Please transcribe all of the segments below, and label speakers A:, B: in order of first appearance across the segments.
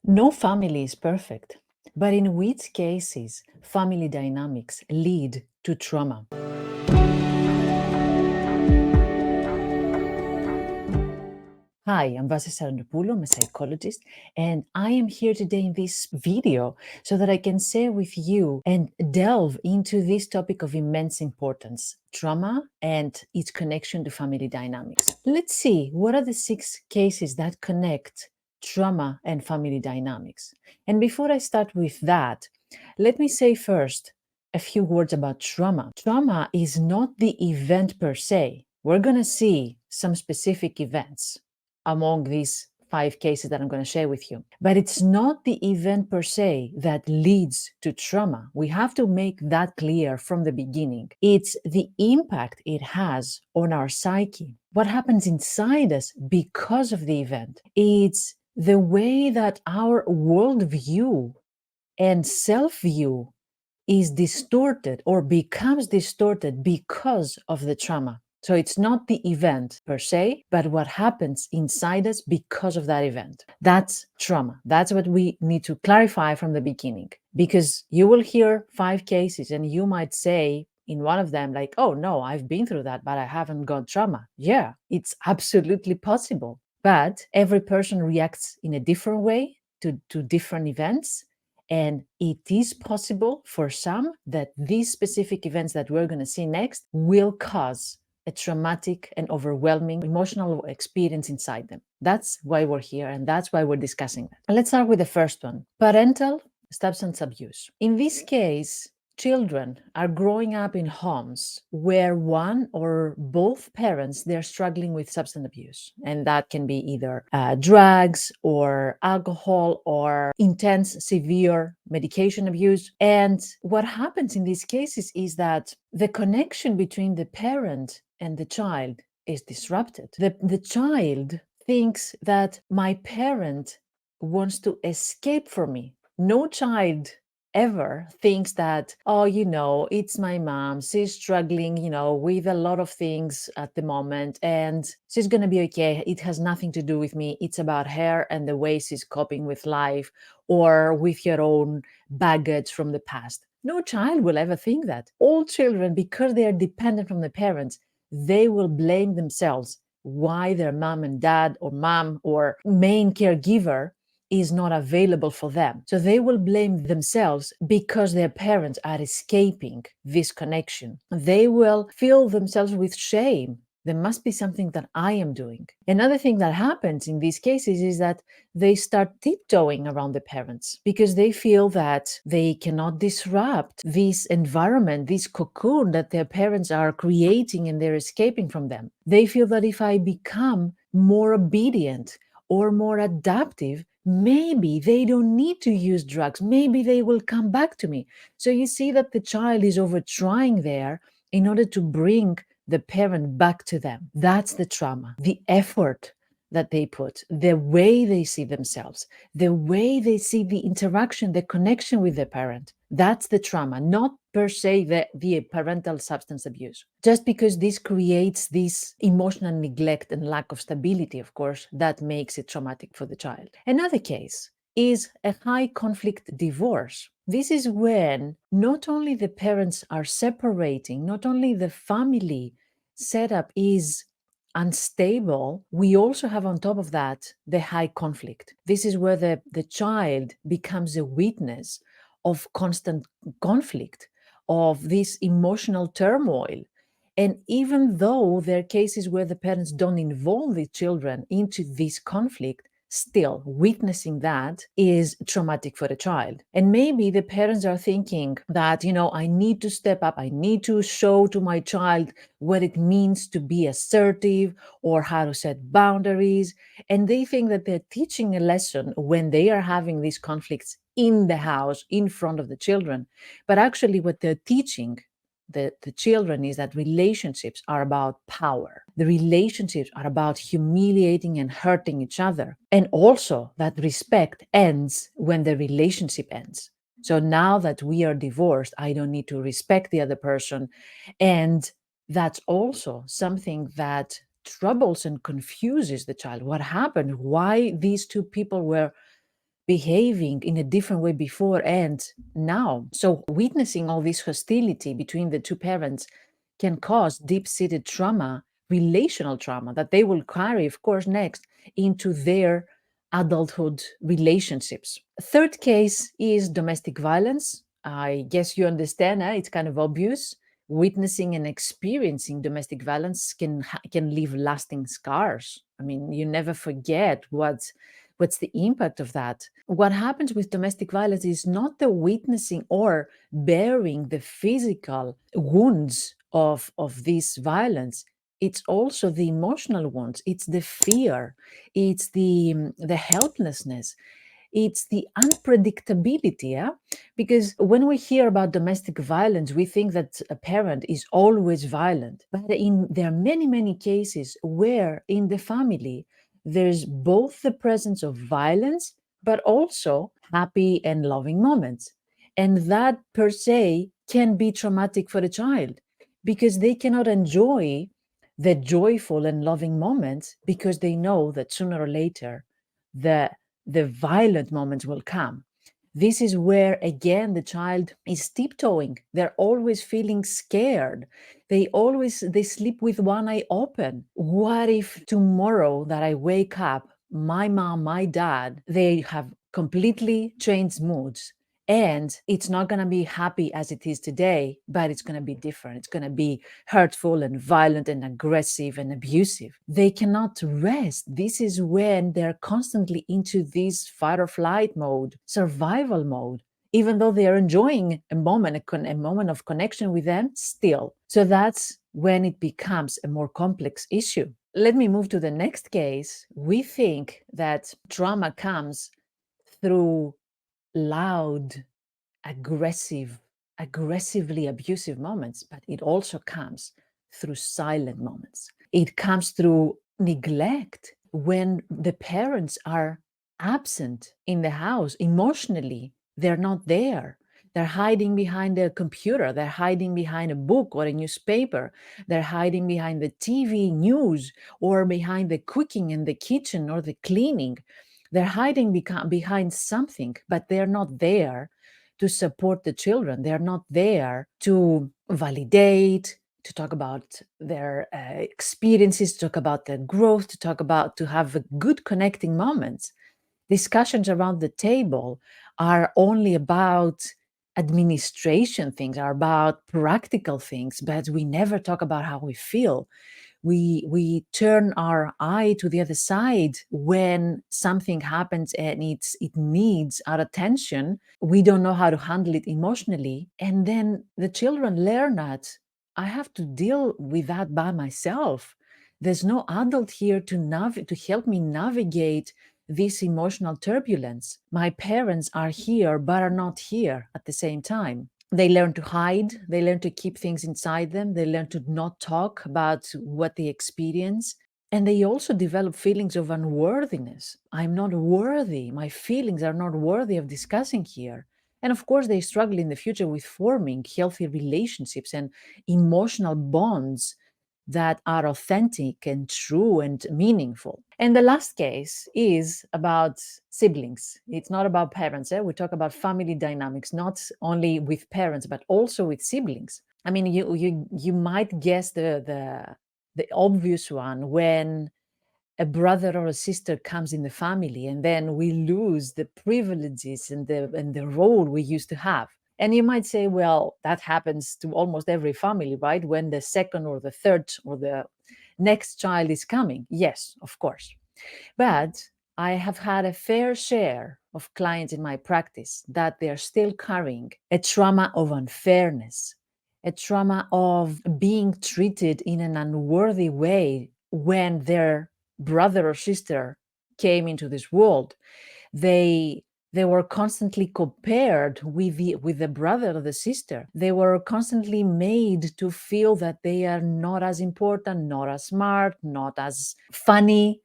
A: No family is perfect, but in which cases family dynamics lead to trauma? Hi, I'm Vassia, I'm a psychologist, and I am here today in this video so that I can share with you and delve into this topic of immense importance, trauma and its connection to family dynamics. Let's see, what are the 6 cases that connect trauma and family dynamics? And before I start with that, let me say first a few words about trauma. Trauma is not the event per se. We're going to see some specific events among these 5 cases that I'm going to share with you. But it's not the event per se that leads to trauma. We have to make that clear from the beginning. It's the impact it has on our psyche, what happens inside us because of the event. It's the way that our worldview and self view is distorted or becomes distorted because of the trauma. So it's not the event per se, but what happens inside us because of that event. That's trauma. That's what we need to clarify from the beginning, because you will hear 5 cases and you might say in one of them, like, oh no, I've been through that, but I haven't got trauma. Yeah, it's absolutely possible. But every person reacts in a different way to different events. And it is possible for some that these specific events that we're going to see next will cause a traumatic and overwhelming emotional experience inside them. That's why we're here, and that's why we're discussing that. Let's start with the first one, parental substance abuse. In this case, children are growing up in homes where one or both parents, they're struggling with substance abuse. And that can be either drugs or alcohol or intense, severe medication abuse. And what happens in these cases is that the connection between the parent and the child is disrupted. The child thinks that my parent wants to escape from me. No child ever thinks that, oh, it's my mom. She's struggling, with a lot of things at the moment, and she's going to be okay. It has nothing to do with me. It's about her and the way she's coping with life or with her own baggage from the past. No child will ever think that. All children, because they are dependent from the parents, they will blame themselves why their mom and dad or mom or main caregiver is not available for them. So they will blame themselves because their parents are escaping this connection. They will fill themselves with shame. There must be something that I am doing. Another thing that happens in these cases is that they start tiptoeing around the parents because they feel that they cannot disrupt this environment, this cocoon that their parents are creating and they're escaping from them. They feel that if I become more obedient or more adaptive, maybe they don't need to use drugs. Maybe they will come back to me. So you see that the child is over trying there in order to bring the parent back to them. That's the trauma, the effort that they put, the way they see themselves, the way they see the interaction, the connection with the parent. That's the trauma, not per se the parental substance abuse. Just because this creates this emotional neglect and lack of stability, of course, that makes it traumatic for the child. Another case is a high conflict divorce. This is when not only the parents are separating, not only the family setup is unstable, we also have on top of that the high conflict. This is where the child becomes a witness of constant conflict, of this emotional turmoil. And even though there are cases where the parents don't involve the children into this conflict, still witnessing that is traumatic for the child. And maybe the parents are thinking that, I need to step up, I need to show to my child what it means to be assertive or how to set boundaries. And they think that they're teaching a lesson when they are having these conflicts in the house, in front of the children. But actually, what they're teaching the children is that relationships are about power. The relationships are about humiliating and hurting each other. And also that respect ends when the relationship ends. So now that we are divorced, I don't need to respect the other person. And that's also something that troubles and confuses the child. What happened? Why these two people were behaving in a different way before and now. So, witnessing all this hostility between the two parents can cause deep seated trauma, relational trauma, that they will carry, of course, next into their adulthood relationships. Third case is domestic violence. I guess you understand, it's kind of obvious. Witnessing and experiencing domestic violence can leave lasting scars. I mean, you never forget what's the impact of that. What happens with domestic violence is not the witnessing or bearing the physical wounds of this violence. It's also the emotional wounds. It's the fear. It's the helplessness. It's the unpredictability, yeah? Because when we hear about domestic violence, we think that a parent is always violent. But there are many, many cases where in the family, there's both the presence of violence, but also happy and loving moments. And that per se can be traumatic for the child because they cannot enjoy the joyful and loving moments because they know that sooner or later the violent moments will come. This is where, again, the child is tiptoeing. They're always feeling scared. They sleep with one eye open. What if tomorrow that I wake up, my mom, my dad, they have completely changed moods, and it's not going to be happy as it is today, but it's going to be different. It's going to be hurtful and violent and aggressive and abusive. They cannot rest. This is when they're constantly into this fight or flight mode, survival mode, even though they are enjoying a moment of connection with them still. So that's when it becomes a more complex issue. Let me move to the next case. We think that trauma comes through loud, aggressively abusive moments, but it also comes through silent moments. It comes through neglect when the parents are absent in the house emotionally. They're not there. They're hiding behind a computer. They're hiding behind a book or a newspaper. They're hiding behind the TV news or behind the cooking in the kitchen or the cleaning. They're hiding behind something, but they're not there to support the children. They're not there to validate, to talk about their experiences, to talk about their growth, to have a good connecting moments. Discussions around the table are only about administration things, are about practical things, but we never talk about how we feel. We turn our eye to the other side when something happens and it needs our attention. We don't know how to handle it emotionally, and then the children learn that I have to deal with that by myself. There's no adult here to help me navigate this emotional turbulence. My parents are here but are not here at the same time. They learn to hide, they learn to keep things inside them, they learn to not talk about what they experience. And they also develop feelings of unworthiness. I'm not worthy. My feelings are not worthy of discussing here. And of course, they struggle in the future with forming healthy relationships and emotional bonds that are authentic and true and meaningful. And the last case is about siblings. It's not about parents. We talk about family dynamics, not only with parents, but also with siblings. I mean, you might guess the obvious one when a brother or a sister comes in the family, and then we lose the privileges and the role we used to have. And you might say, well, that happens to almost every family, right? When the second or the third or the next child is coming. Yes, of course. But I have had a fair share of clients in my practice that they are still carrying a trauma of unfairness, a trauma of being treated in an unworthy way when their brother or sister came into this world. They were constantly compared with the brother or the sister. They were constantly made to feel that they are not as important, not as smart, not as funny,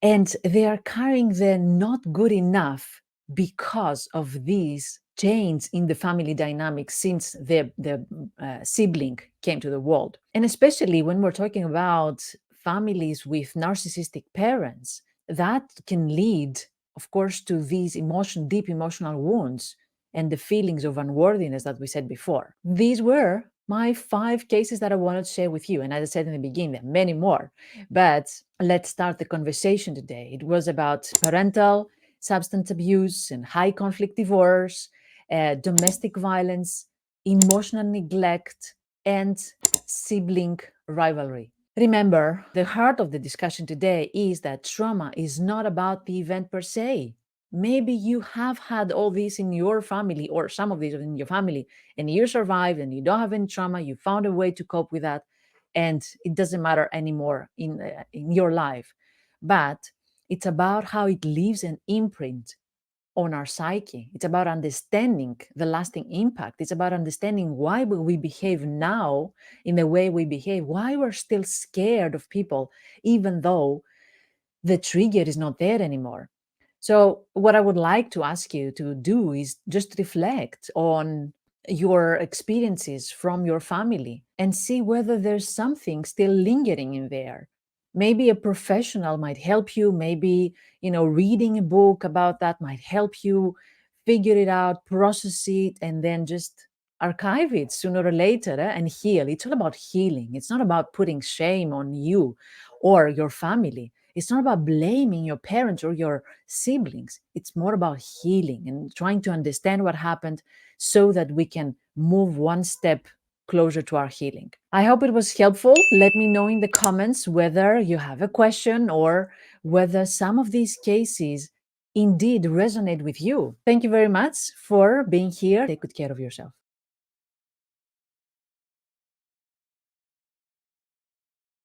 A: and they are carrying the not good enough because of these change in the family dynamics since the sibling came to the world. And especially when we're talking about families with narcissistic parents, that can lead of course, to these deep emotional wounds and the feelings of unworthiness that we said before. These were my 5 cases that I wanted to share with you. And as I said in the beginning, there are many more. But let's start the conversation today. It was about parental, substance abuse, and high conflict divorce, domestic violence, emotional neglect, and sibling rivalry. Remember, the heart of the discussion today is that trauma is not about the event per se. Maybe you have had all this in your family, or some of these in your family, and you survived and you don't have any trauma. You found a way to cope with that, and it doesn't matter anymore in your life. But it's about how it leaves an imprint on our psyche. It's about understanding the lasting impact. It's about understanding why we behave now in the way we behave, why we're still scared of people, even though the trigger is not there anymore. So, what I would like to ask you to do is just reflect on your experiences from your family and see whether there's something still lingering in there. Maybe a professional might help you. Maybe, reading a book about that might help you figure it out, process it, and then just archive it sooner or later, and heal. It's all about healing. It's not about putting shame on you or your family. It's not about blaming your parents or your siblings. It's more about healing and trying to understand what happened so that we can move one step closer to our healing. I hope it was helpful. Let me know in the comments whether you have a question or whether some of these cases indeed resonate with you. Thank you very much for being here. Take good care of yourself.